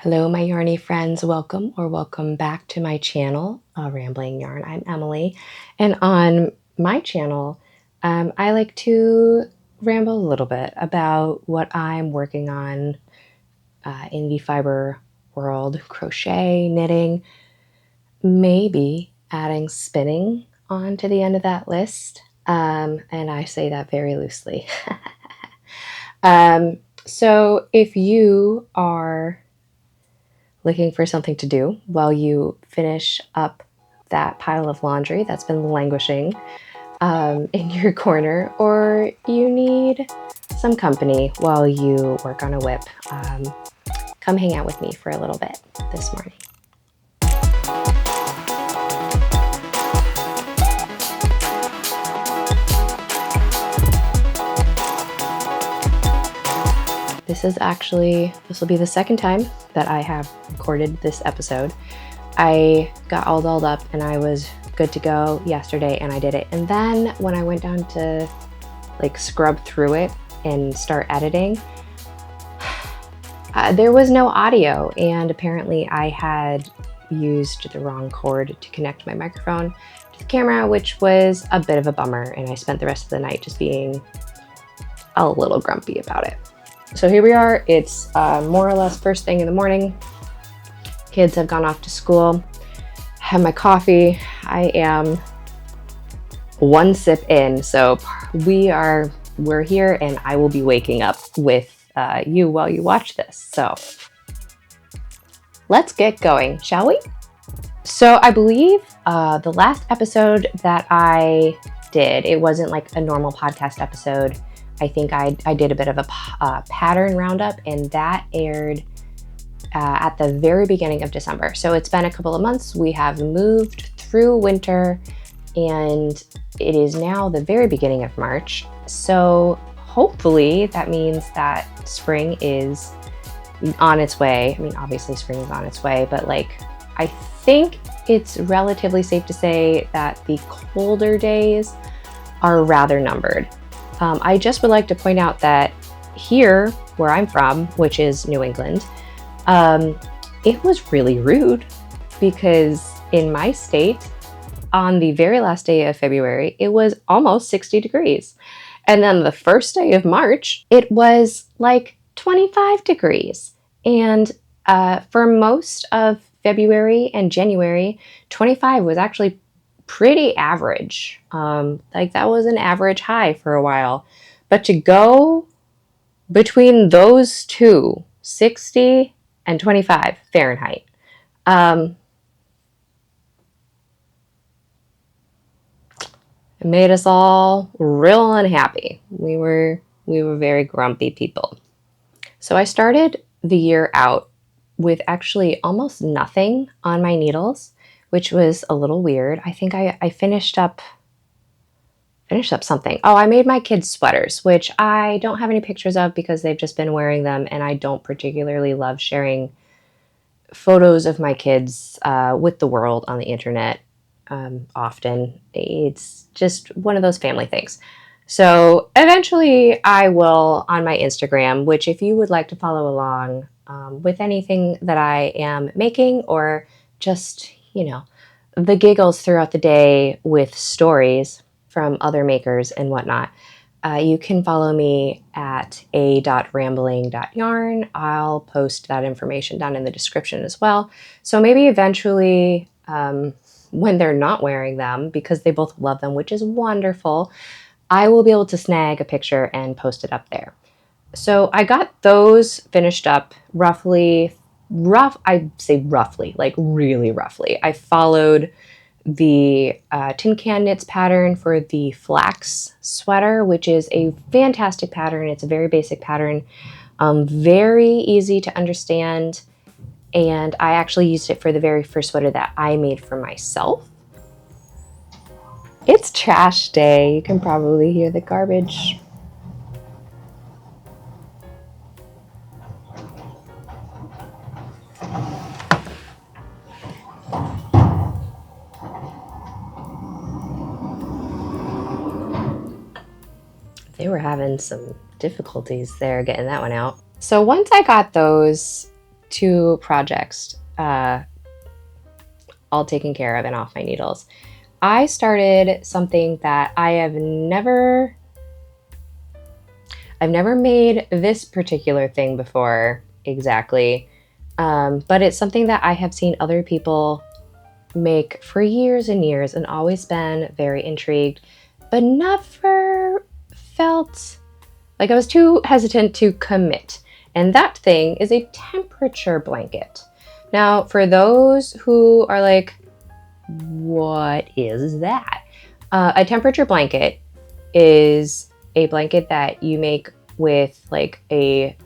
Hello, my yarny friends. Welcome back to my channel, Rambling Yarn. I'm Emily, and on my channel, I like to ramble a little bit about what I'm working on in the fiber world, crochet, knitting, maybe adding spinning onto the end of that list. And I say that very loosely. So if you are looking for something to do while you finish up that pile of laundry that's been languishing in your corner, or you need some company while you work on a whip, come hang out with me for a little bit this morning. This will be the second time that I have recorded this episode. I got all dolled up and I was good to go yesterday and I did it. And then when I went down to scrub through it and start editing, there was no audio, and apparently I had used the wrong cord to connect my microphone to the camera, which was a bit of a bummer, and I spent the rest of the night just being a little grumpy about it. So here we are. It's more or less first thing in the morning. Kids have gone off to school. Have my coffee. I am one sip in, so we're here, and I will be waking up with you while you watch this. So let's get going, shall we? So I believe the last episode that I did, it wasn't like a normal podcast episode. I think I did a bit of a pattern roundup, and that aired at the very beginning of December. So it's been a couple of months. We have moved through winter, and it is now the very beginning of March. So hopefully that means that spring is on its way. I mean, obviously spring is on its way, but I think it's relatively safe to say that the colder days are rather numbered. I just would like to point out that here, where I'm from, which is New England, it was really rude because in my state, on the very last day of February, it was almost 60 degrees. And then the first day of March, it was like 25 degrees. And for most of February and January, 25 was actually pretty average. That was an average high for a while. But to go between those two, 60 and 25 Fahrenheit, it made us all real unhappy. We were very grumpy people. So I started the year out with actually almost nothing on my needles, which was a little weird. I think I finished up something. Oh, I made my kids sweaters, which I don't have any pictures of because they've just been wearing them, and I don't particularly love sharing photos of my kids with the world on the internet often. It's just one of those family things. So eventually I will on my Instagram, which if you would like to follow along with anything that I am making, or just, the giggles throughout the day with stories from other makers and whatnot, you can follow me at a.rambling.yarn. I'll post that information down in the description as well. So maybe eventually, when they're not wearing them, because they both love them, which is wonderful, I will be able to snag a picture and post it up there. So I got those finished up roughly, I'd say roughly, like really roughly. I followed the Tin Can Knits pattern for the flax sweater, which is a fantastic pattern. It's a very basic pattern, very easy to understand. And I actually used it for the very first sweater that I made for myself. It's trash day. You can probably hear the garbage. They were having some difficulties there getting that one out. So once I got those 2 projects all taken care of and off my needles, I started something that I've never made this particular thing before exactly, but it's something that I have seen other people make for years and years and always been very intrigued, but never felt like I was too hesitant to commit. And that thing is a temperature blanket. Now, for those who are like, what is that? A temperature blanket is a blanket that you make with like a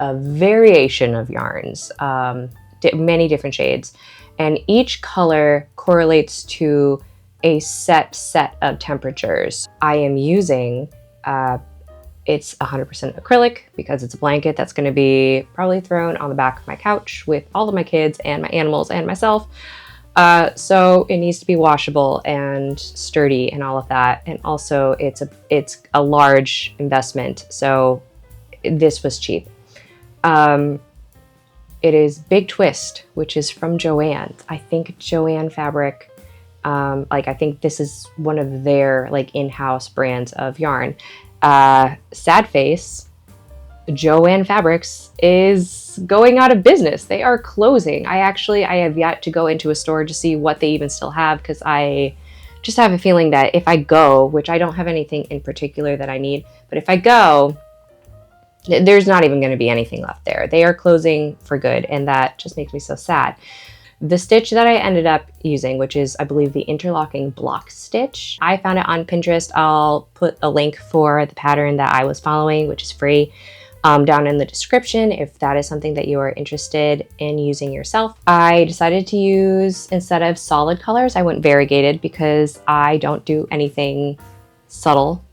variation of yarns, many different shades, and each color correlates to a set of temperatures. I am using it's 100% acrylic because it's a blanket that's going to be probably thrown on the back of my couch with all of my kids and my animals and myself. So it needs to be washable and sturdy and all of that. And also it's a large investment. So this was cheap. It is Big Twist, which is from Joann. I think Joann fabric. I think this is one of their like in-house brands of yarn. Sad face, Joann Fabrics is going out of business. They are closing. I have yet to go into a store to see what they even still have, because I just have a feeling that if I go, which I don't have anything in particular that I need, but if I go, there's not even going to be anything left there. They are closing for good, and that just makes me so sad. The stitch that I ended up using, which is, I believe, the interlocking block stitch, I found it on Pinterest. I'll put a link for the pattern that I was following, which is free, down in the description if that is something that you are interested in using yourself. I decided to use, instead of solid colors, I went variegated because I don't do anything subtle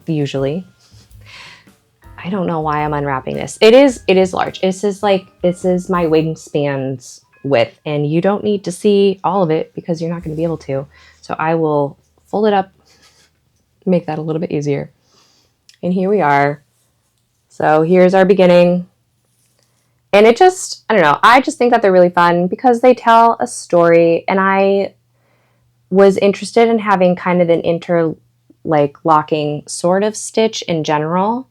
usually. I don't know why I'm unwrapping this. It is large. This is my wingspan's width, and you don't need to see all of it because you're not going to be able to. So I will fold it up, make that a little bit easier. And here we are. So here's our beginning. And I don't know, I just think that they're really fun because they tell a story, and I was interested in having kind of an locking sort of stitch in general.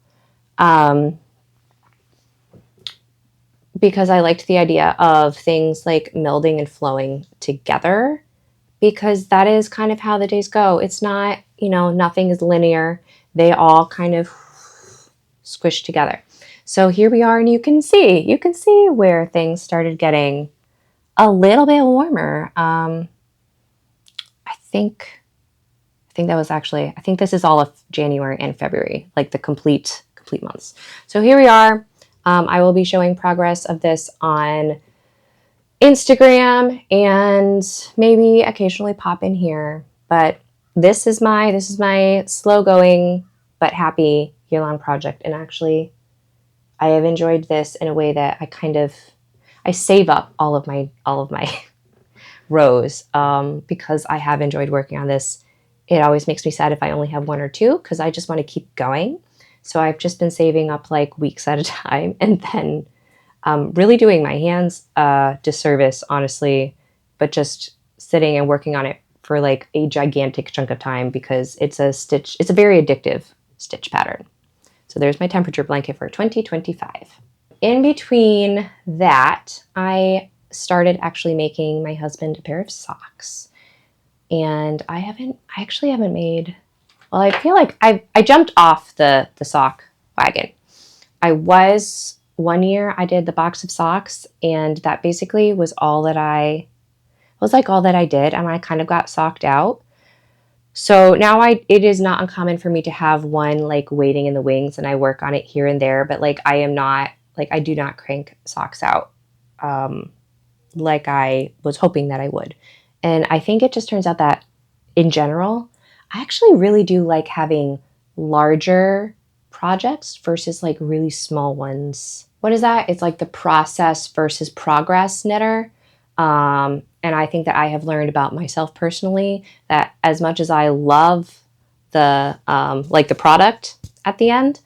Because I liked the idea of things like melding and flowing together, because that is kind of how the days go. It's not, nothing is linear. They all kind of squish together. So here we are, and you can see where things started getting a little bit warmer. I think this is all of January and February, like the complete months. So here we are. I will be showing progress of this on Instagram and maybe occasionally pop in here. But this is my slow going but happy year-long project. And actually, I have enjoyed this in a way that I save up all of my rows because I have enjoyed working on this. It always makes me sad if I only have 1 or 2 because I just want to keep going. So I've just been saving up like weeks at a time, and then really doing my hands disservice, honestly, but just sitting and working on it for like a gigantic chunk of time because it's a very addictive stitch pattern. So there's my temperature blanket for 2025. In between that, I started actually making my husband a pair of socks, and I actually haven't made. Well, I feel like I jumped off the sock wagon. One year I did the box of socks, and that basically was all that I did, and I kind of got socked out. So now it is not uncommon for me to have one like waiting in the wings, and I work on it here and there, but like I do not crank socks out like I was hoping that I would. And I think it just turns out that in general, I actually really do like having larger projects versus like really small ones. What is that? It's like the process versus progress knitter. And I think that I have learned about myself personally that as much as I love the product at the end,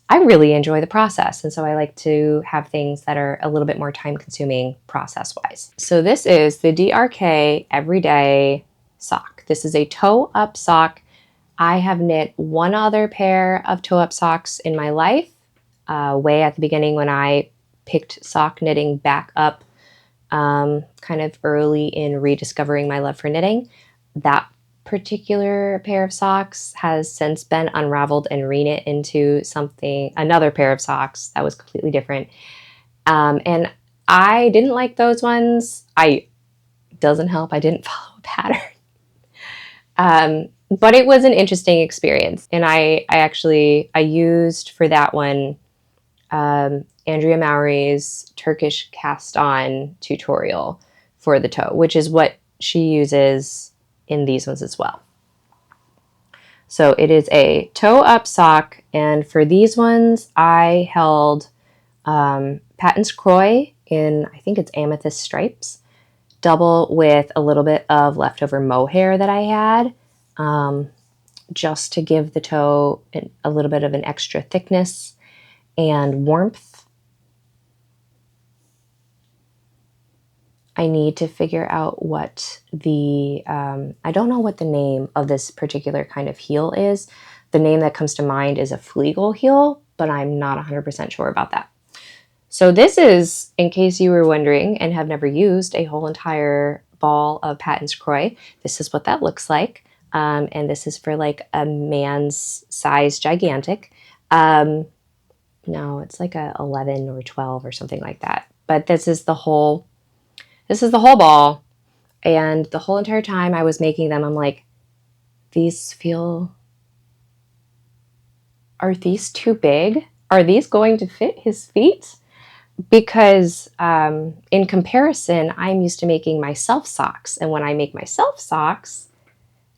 I really enjoy the process. And so I like to have things that are a little bit more time consuming process wise. So this is the DRK Everyday Sock. This is a toe up sock. I have knit one other pair of toe up socks in my life, way at the beginning when I picked sock knitting back up, kind of early in rediscovering my love for knitting. That particular pair of socks has since been unraveled and reknit into another pair of socks that was completely different. And I didn't like those ones. Doesn't help, I didn't follow a pattern. But it was an interesting experience. And I used for that one, Andrea Mowry's Turkish cast on tutorial for the toe, which is what she uses in these ones as well. So it is a toe up sock. And for these ones, I held Patton's Croix in, I think it's amethyst stripes, double with a little bit of leftover mohair that I had, just to give the toe a little bit of an extra thickness and warmth. I need to figure out what I don't know what the name of this particular kind of heel is. The name that comes to mind is a Flegel heel, but I'm not 100% sure about that. So this is, in case you were wondering and have never used a whole entire ball of Patton's Croix, this is what that looks like. And this is for like a man's size gigantic. No, it's like a 11 or 12 or something like that. But this is the whole ball. And the whole entire time I was making them, I'm like, are these too big? Are these going to fit his feet? Because in comparison, I'm used to making myself socks. And when I make myself socks,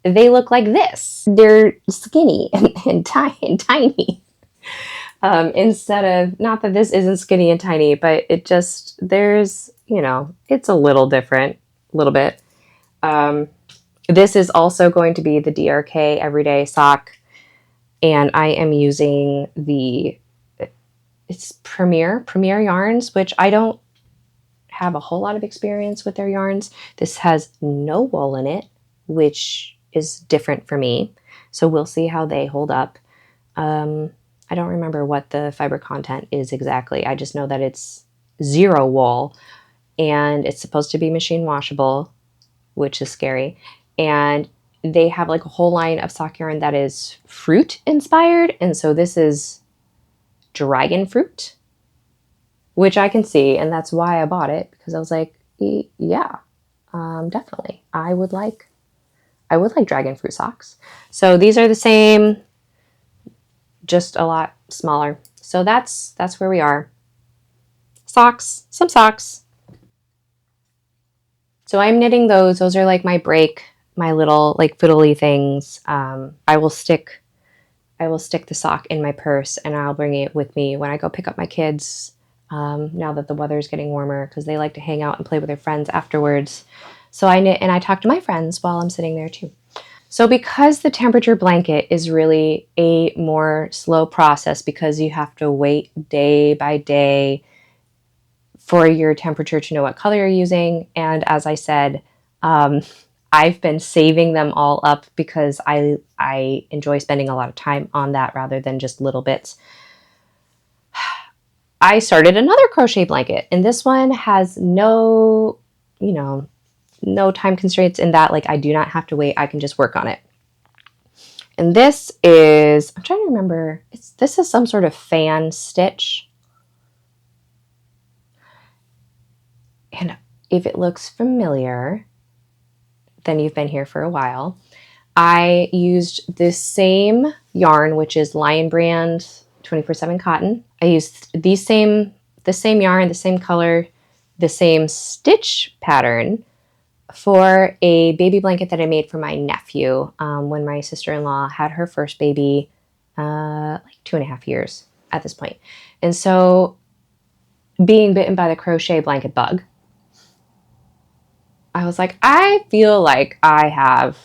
they look like this. They're skinny and tiny. Instead of, not that this isn't skinny and tiny, but there's, it's a little different, a little bit. This is also going to be the DRK Everyday Sock. And I am using it's Premier Yarns, which I don't have a whole lot of experience with their yarns. This has no wool in it, which is different for me. So we'll see how they hold up. I don't remember what the fiber content is exactly. I just know that it's 0 wool and it's supposed to be machine washable, which is scary. And they have like a whole line of sock yarn that is fruit inspired. And so this is dragon fruit, which I can see. And that's why I bought it, because I was like, yeah, definitely. I would like dragon fruit socks. So these are the same, just a lot smaller. So that's where we are. Some socks. So I'm knitting those. Those are like my break, my little like fiddly things. I will stick the sock in my purse and I'll bring it with me when I go pick up my kids, now that the weather's getting warmer, because they like to hang out and play with their friends afterwards. So I knit and I talk to my friends while I'm sitting there too. So because the temperature blanket is really a more slow process, because you have to wait day by day for your temperature to know what color you're using. And as I said, I've been saving them all up because I enjoy spending a lot of time on that rather than just little bits. I started another crochet blanket, and this one has no time constraints in that. Like, I do not have to wait. I can just work on it. And this is, I'm trying to remember, this is some sort of fan stitch. And if it looks familiar, then you've been here for a while. I used this same yarn, which is Lion Brand 24/7 cotton. I used the same yarn, the same color, the same stitch pattern for a baby blanket that I made for my nephew when my sister-in-law had her first baby, like 2.5 years at this point. And so, being bitten by the crochet blanket bug, I was like, I feel like I have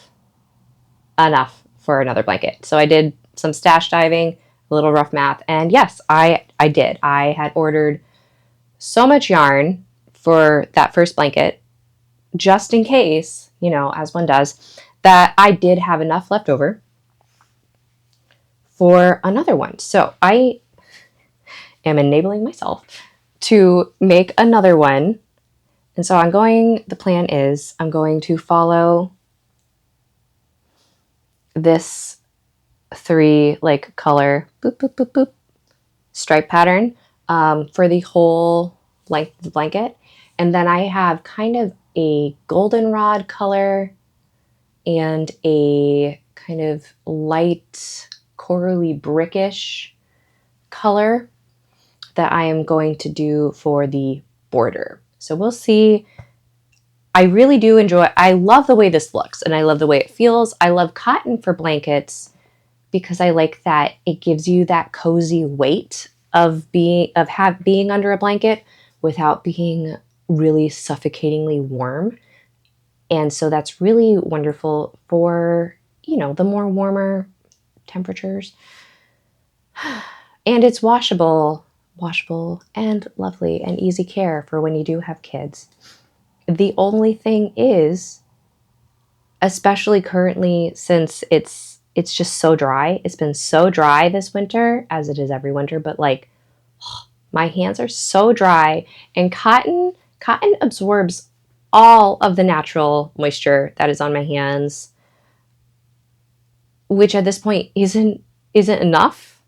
enough for another blanket. So I did some stash diving, a little rough math. And yes, I did. I had ordered so much yarn for that first blanket, just in case, you know, as one does, that I did have enough left over for another one. So I am enabling myself to make another one. And so the plan is I'm going to follow this 3 like color boop, boop, boop, boop stripe pattern for the whole length of the blanket. And then I have kind of a goldenrod color and a kind of light corally brickish color that I am going to do for the border. So we'll see. I really do enjoy, I love the way this looks and I love the way it feels. I love cotton for blankets because I like that it gives you that cozy weight of being under a blanket without being really suffocatingly warm. And so that's really wonderful for, you know, the more warmer temperatures. And it's washable and lovely and easy care for when you do have kids. The only thing is, especially currently, since it's just so dry. It's been so dry this winter, as it is every winter, but like my hands are so dry, and cotton absorbs all of the natural moisture that is on my hands, which at this point isn't enough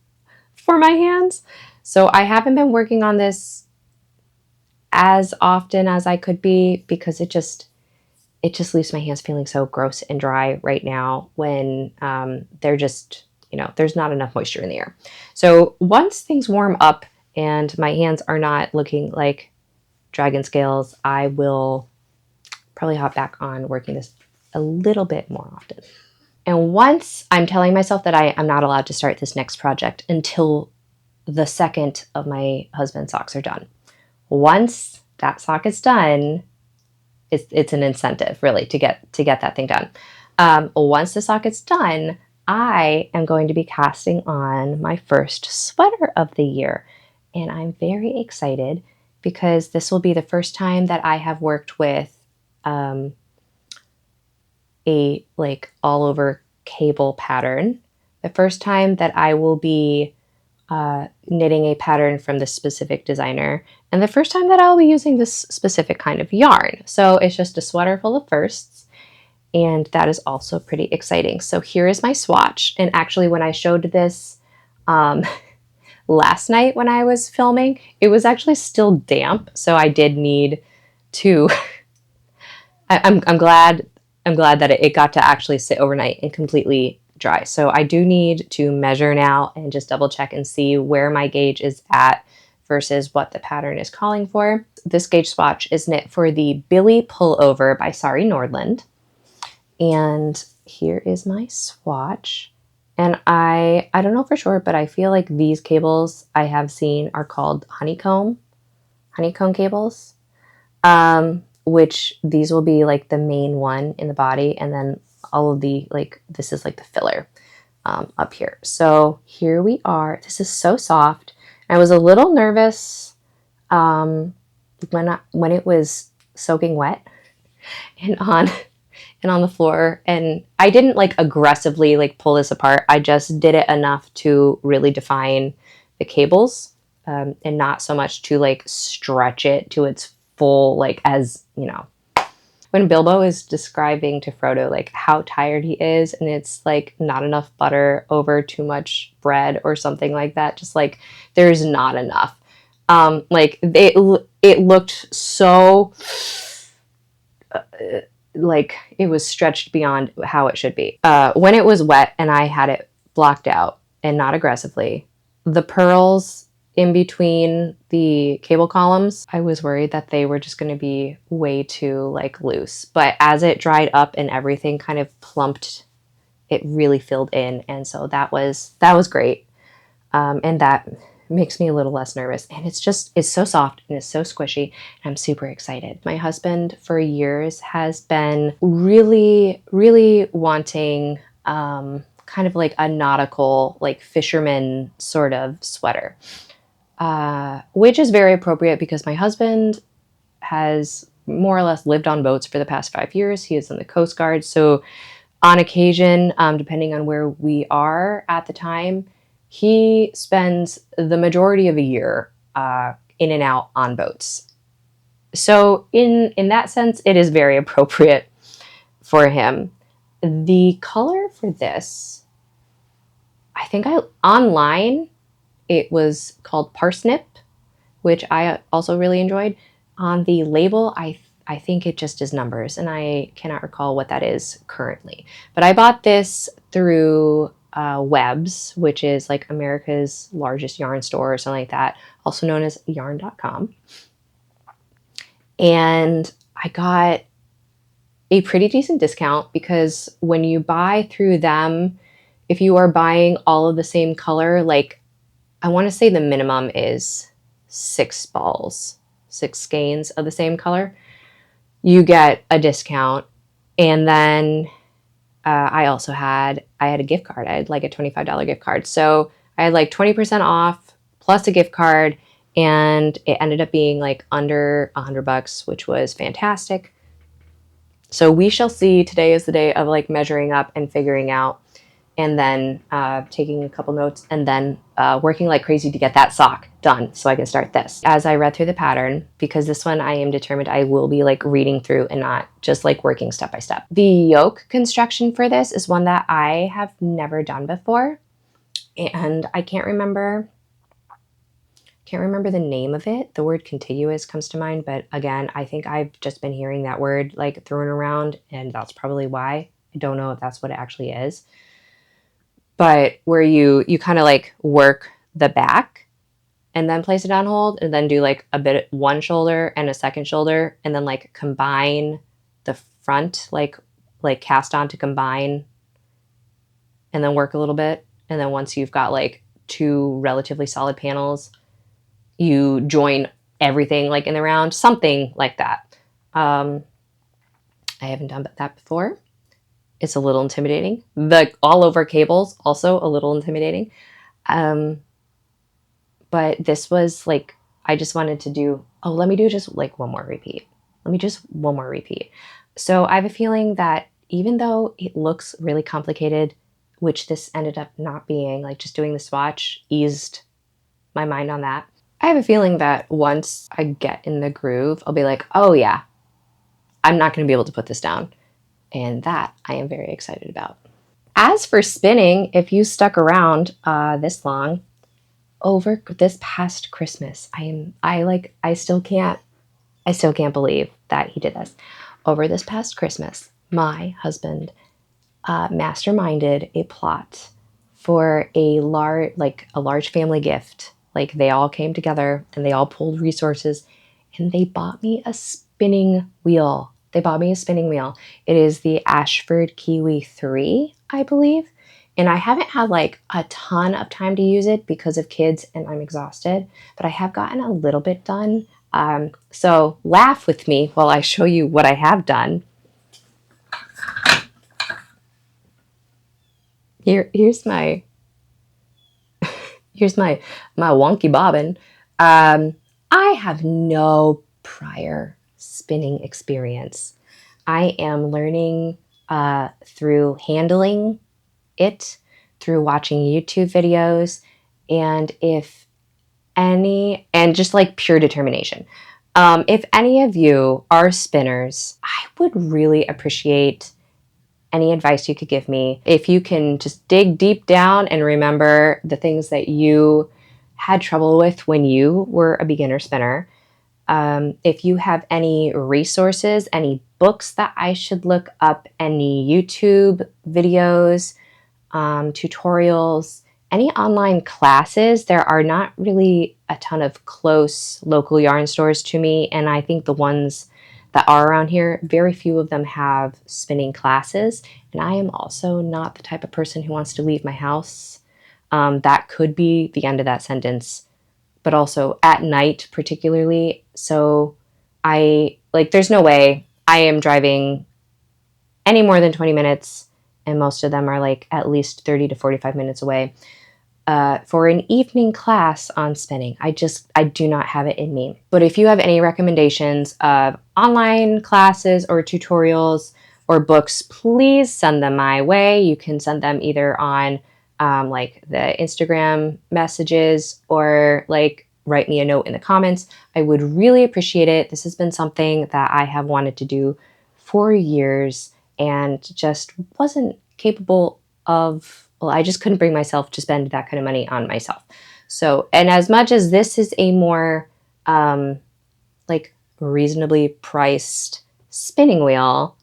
for my hands. So I haven't been working on this as often as I could be because it just leaves my hands feeling so gross and dry right now when they're just, you know, there's not enough moisture in the air. So once things warm up and my hands are not looking like dragon scales, I will probably hop back on working this a little bit more often. And once I'm telling myself that I'm not allowed to start this next project until the second of my husband's socks are done. Once that sock is done, it's an incentive really to get that thing done. Once the sock is done, I am going to be casting on my first sweater of the year. And I'm very excited because this will be the first time that I have worked with a like all over cable pattern. The first time that I will be knitting a pattern from this specific designer, and the first time that I'll be using this specific kind of yarn. So it's just a sweater full of firsts, and that is also pretty exciting. So here is my swatch, and actually when I showed this last night when I was filming, it was actually still damp, so I did need to I'm glad that it got to actually sit overnight and completely dry. So I do need to measure now and just double check and see where my gauge is at versus what the pattern is calling for. This gauge swatch is knit for the Billie Pullover by Sari Nordlund. And here is my swatch. And I don't know for sure, but I feel like these cables I have seen are called honeycomb cables. Which these will be like the main one in the body, and then all of the, like, this is like the filler up here. So here we are. This is so soft. I was a little nervous when it was soaking wet and on the floor, and I didn't like aggressively like pull this apart. I just did it enough to really define the cables and not so much to like stretch it to its full, like, as you know, when Bilbo is describing to Frodo like how tired he is, and it's like not enough butter over too much bread or something like that, just like there's not enough. Like it looked so like it was stretched beyond how it should be. When it was wet and I had it blocked out and not aggressively, the pearls in between the cable columns, I was worried that they were just going to be way too like loose. But as it dried up and everything kind of plumped, it really filled in. And so that was great. And that makes me a little less nervous. And it's so soft and it's so squishy. And I'm super excited. My husband for years has been really, really wanting kind of like a nautical, like fisherman sort of sweater, which is very appropriate because my husband has more or less lived on boats for the past 5 years. He is in the Coast Guard. So on occasion, depending on where we are at the time, he spends the majority of a year in and out on boats. So in that sense, it is very appropriate for him. The color for this, I think online, it was called Parsnip, which I also really enjoyed. On the label, I think it just is numbers, and I cannot recall what that is currently. But I bought this through Webs, which is like America's largest yarn store or something like that, also known as yarn.com. And I got a pretty decent discount because when you buy through them, if you are buying all of the same color, like I want to say the minimum is 6 balls, 6 skeins of the same color, you get a discount. And then I had a gift card. I had like a $25 gift card. So I had like 20% off plus a gift card, and it ended up being like under $100, which was fantastic. So we shall see. Today is the day of like measuring up and figuring out, and then taking a couple notes, and then working like crazy to get that sock done so I can start this. As I read through the pattern, because this one I am determined I will be like reading through and not just like working step by step. The yoke construction for this is one that I have never done before, and I can't remember the name of it. The word contiguous comes to mind, but again, I think I've just been hearing that word like thrown around, and that's probably why. I don't know if that's what it actually is. But where you kind of like work the back and then place it on hold, and then do like a bit one shoulder and a second shoulder, and then like combine the front, like cast on to combine, and then work a little bit. And then once you've got like 2 relatively solid panels, you join everything like in the round, something like that. I haven't done that before. It's a little intimidating. The all over cables, also a little intimidating. But this was like, I just wanted to do, let me do just like one more repeat. So I have a feeling that even though it looks really complicated, which this ended up not being, like just doing the swatch eased my mind on that. I have a feeling that once I get in the groove, I'll be like, oh yeah, I'm not going to be able to put this down. And that I am very excited about. As for spinning, if you stuck around this long, over this past Christmas, I still can't believe that he did this. Over this past Christmas, my husband masterminded a plot for a large family gift. Like they all came together and they all pulled resources, and they bought me a spinning wheel. It is the Ashford Kiwi 3, I believe. And I haven't had like a ton of time to use it because of kids and I'm exhausted, but I have gotten a little bit done. So laugh with me while I show you what I have done. Here's my wonky bobbin. I have no prior spinning experience. I am learning through handling it, through watching YouTube videos, and just like pure determination. If any of you are spinners, I would really appreciate any advice you could give me. If you can just dig deep down and remember the things that you had trouble with when you were a beginner spinner. If you have any resources, any books that I should look up, any YouTube videos, tutorials, any online classes. There are not really a ton of close local yarn stores to me, and I think the ones that are around here, very few of them have spinning classes, and I am also not the type of person who wants to leave my house. That could be the end of that sentence, but also at night particularly. So there's no way I am driving any more than 20 minutes and most of them are like at least 30 to 45 minutes away, for an evening class on spinning. I do not have it in me. But if you have any recommendations of online classes or tutorials or books, please send them my way. You can send them either on like the Instagram messages or like write me a note in the comments. I would really appreciate it. This has been something that I have wanted to do for years and just wasn't capable of. Well, I just couldn't bring myself to spend that kind of money on myself. So, and as much as this is a more like reasonably priced spinning wheel,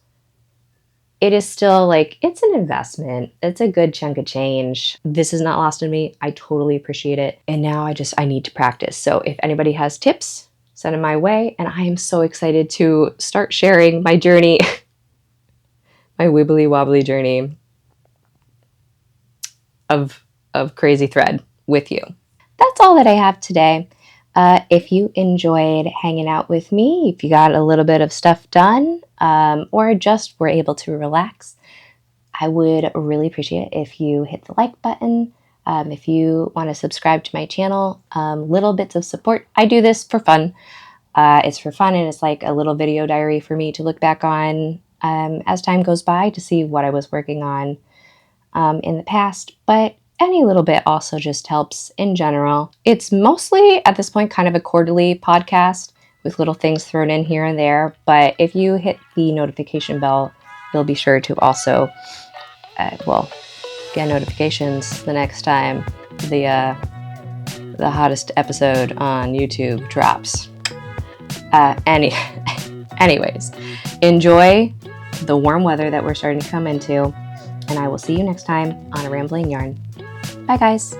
it is still like, it's an investment. It's a good chunk of change. This is not lost on me. I totally appreciate it. And now I need to practice. So if anybody has tips, send them my way. And I am so excited to start sharing my journey, my wibbly wobbly journey of crazy thread with you. That's all that I have today. If you enjoyed hanging out with me, if you got a little bit of stuff done, or just were able to relax, I would really appreciate it if you hit the like button. If you want to subscribe to my channel, little bits of support. I do this for fun. It's for fun, and it's like a little video diary for me to look back on as time goes by to see what I was working on in the past, but any little bit also just helps in general. It's mostly at this point kind of a quarterly podcast with little things thrown in here and there, but if you hit the notification bell, you'll be sure to also get notifications the next time the hottest episode on YouTube drops. Anyways, enjoy the warm weather that we're starting to come into, and I will see you next time on A Rambling Yarn. Bye, guys.